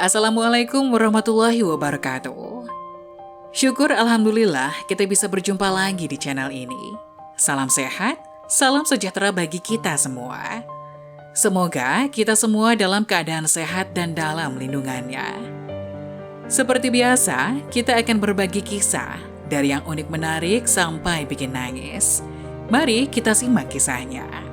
Assalamualaikum warahmatullahi wabarakatuh. Syukur Alhamdulillah kita bisa berjumpa lagi di channel ini. Salam sehat, salam sejahtera bagi kita semua. Semoga kita semua dalam keadaan sehat dan dalam lindungannya. Seperti biasa, kita akan berbagi kisah dari yang unik menarik sampai bikin nangis. Mari kita simak kisahnya.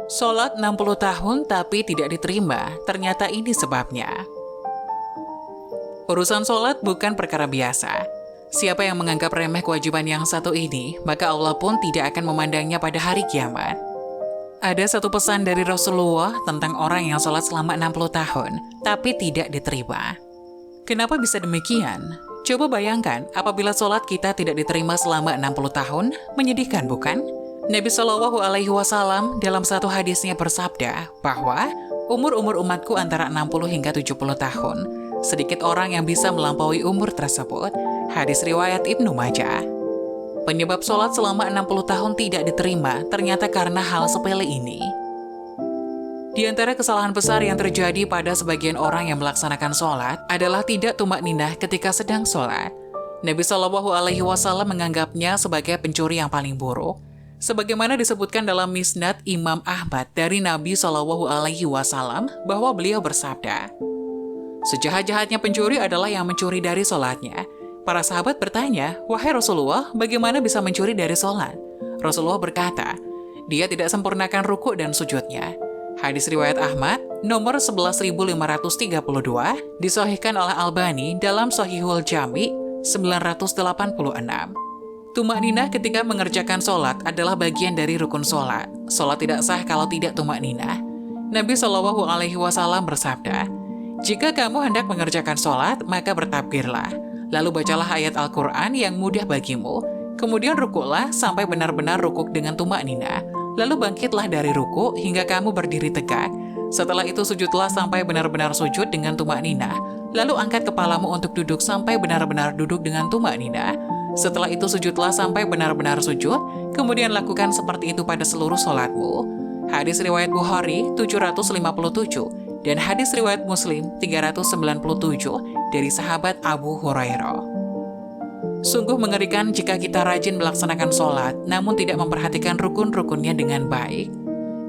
Sholat 60 tahun tapi tidak diterima, ternyata ini sebabnya. Urusan sholat bukan perkara biasa. Siapa yang menganggap remeh kewajiban yang satu ini, maka Allah pun tidak akan memandangnya pada hari kiamat. Ada satu pesan dari Rasulullah tentang orang yang sholat selama 60 tahun, tapi tidak diterima. Kenapa bisa demikian? Coba bayangkan, apabila sholat kita tidak diterima selama 60 tahun, menyedihkan bukan? Nabi Shallallahu Alaihi Wasallam dalam satu hadisnya bersabda bahwa umur umatku antara 60 hingga 70 tahun. Sedikit orang yang bisa melampaui umur tersebut. Hadis riwayat Ibnu Majah. Penyebab sholat selama 60 tahun tidak diterima ternyata karena hal sepele ini. Di antara kesalahan besar yang terjadi pada sebagian orang yang melaksanakan sholat adalah tidak tumak ninah ketika sedang sholat. Nabi Shallallahu Alaihi Wasallam menganggapnya sebagai pencuri yang paling buruk. Sebagaimana disebutkan dalam Misnad Imam Ahmad dari Nabi Shallallahu Alaihi Wasallam bahwa beliau bersabda, sejahat-jahatnya pencuri adalah yang mencuri dari sholatnya. Para sahabat bertanya, wahai Rasulullah, bagaimana bisa mencuri dari sholat? Rasulullah berkata, dia tidak sempurnakan ruku dan sujudnya. Hadis riwayat Ahmad nomor 11.532 disahihkan oleh Albani dalam Shahihul Jami 986. Tumak ninah ketika mengerjakan sholat adalah bagian dari rukun sholat. Sholat tidak sah kalau tidak tumak ninah. Nabi Shallallahu Alaihi Wasallam bersabda, jika kamu hendak mengerjakan sholat, maka bertakbirlah. Lalu bacalah ayat Al-Quran yang mudah bagimu. Kemudian rukuklah sampai benar-benar rukuk dengan tumak ninah. Lalu bangkitlah dari rukuk hingga kamu berdiri tegak. Setelah itu sujudlah sampai benar-benar sujud dengan tumak ninah. Lalu angkat kepalamu untuk duduk sampai benar-benar duduk dengan tumak ninah. Setelah itu sujudlah sampai benar-benar sujud, kemudian lakukan seperti itu pada seluruh sholatmu. Hadis riwayat Bukhari 757 dan hadis riwayat Muslim 397 dari sahabat Abu Hurairah. Sungguh mengerikan jika kita rajin melaksanakan sholat, namun tidak memperhatikan rukun-rukunnya dengan baik.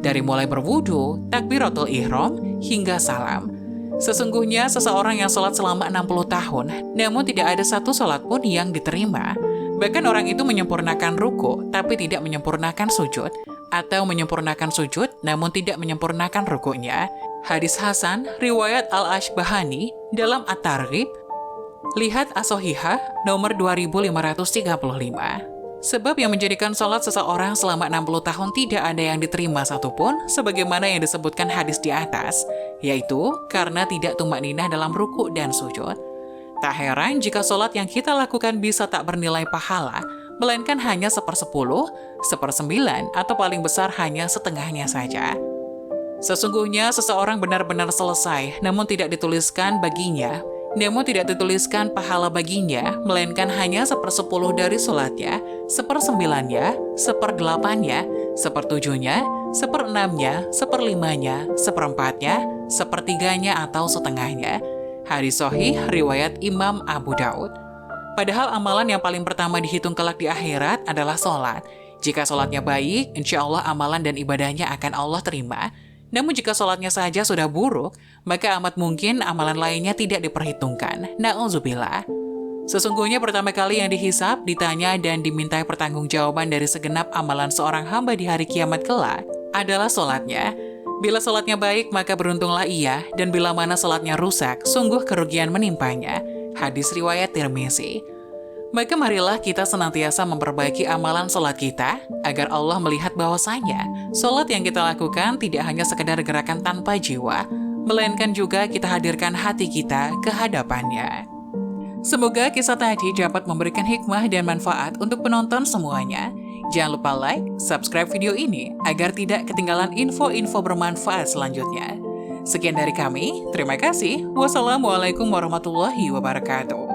Dari mulai berwudu, takbiratul ihram, hingga salam. Sesungguhnya seseorang yang sholat selama 60 tahun, namun tidak ada satu sholat pun yang diterima. Bahkan orang itu menyempurnakan ruku, tapi tidak menyempurnakan sujud, atau menyempurnakan sujud, namun tidak menyempurnakan rukunya. Hadis Hasan, riwayat Al-Ashbahani, dalam At-Targhib, lihat As-Sohihah, nomor 2535. Sebab yang menjadikan sholat seseorang selama 60 tahun tidak ada yang diterima satupun, sebagaimana yang disebutkan hadis di atas, yaitu karena tidak tumak ninah dalam ruku dan sujud. Tak heran jika sholat yang kita lakukan bisa tak bernilai pahala, melainkan hanya 1/10, 1/9, atau paling besar hanya setengahnya saja. Sesungguhnya seseorang benar-benar selesai, namun tidak dituliskan pahala baginya, melainkan hanya 1/10 dari sholatnya, 1/9-nya, 1/8-nya, 1/7-nya, 1/6-nya, 1/5-nya, 1/4-nya, 1/3-nya atau setengahnya. Hadis sahih riwayat Imam Abu Daud. Padahal amalan yang paling pertama dihitung kelak di akhirat adalah sholat. Jika sholatnya baik, insya Allah amalan dan ibadahnya akan Allah terima. Namun jika sholatnya saja sudah buruk, maka amat mungkin amalan lainnya tidak diperhitungkan. Na'udzubillah. Sesungguhnya pertama kali yang dihisab, ditanya dan dimintai pertanggungjawaban dari segenap amalan seorang hamba di hari kiamat kelak adalah sholatnya. Bila sholatnya baik, maka beruntunglah ia, dan bila mana sholatnya rusak, sungguh kerugian menimpanya. Hadis riwayat Tirmizi. Maka marilah kita senantiasa memperbaiki amalan sholat kita, agar Allah melihat bahwasanya sholat yang kita lakukan tidak hanya sekedar gerakan tanpa jiwa, melainkan juga kita hadirkan hati kita ke hadapannya. Semoga kisah tadi dapat memberikan hikmah dan manfaat untuk penonton semuanya. Jangan lupa like, subscribe video ini, agar tidak ketinggalan info-info bermanfaat selanjutnya. Sekian dari kami, terima kasih. Wassalamualaikum warahmatullahi wabarakatuh.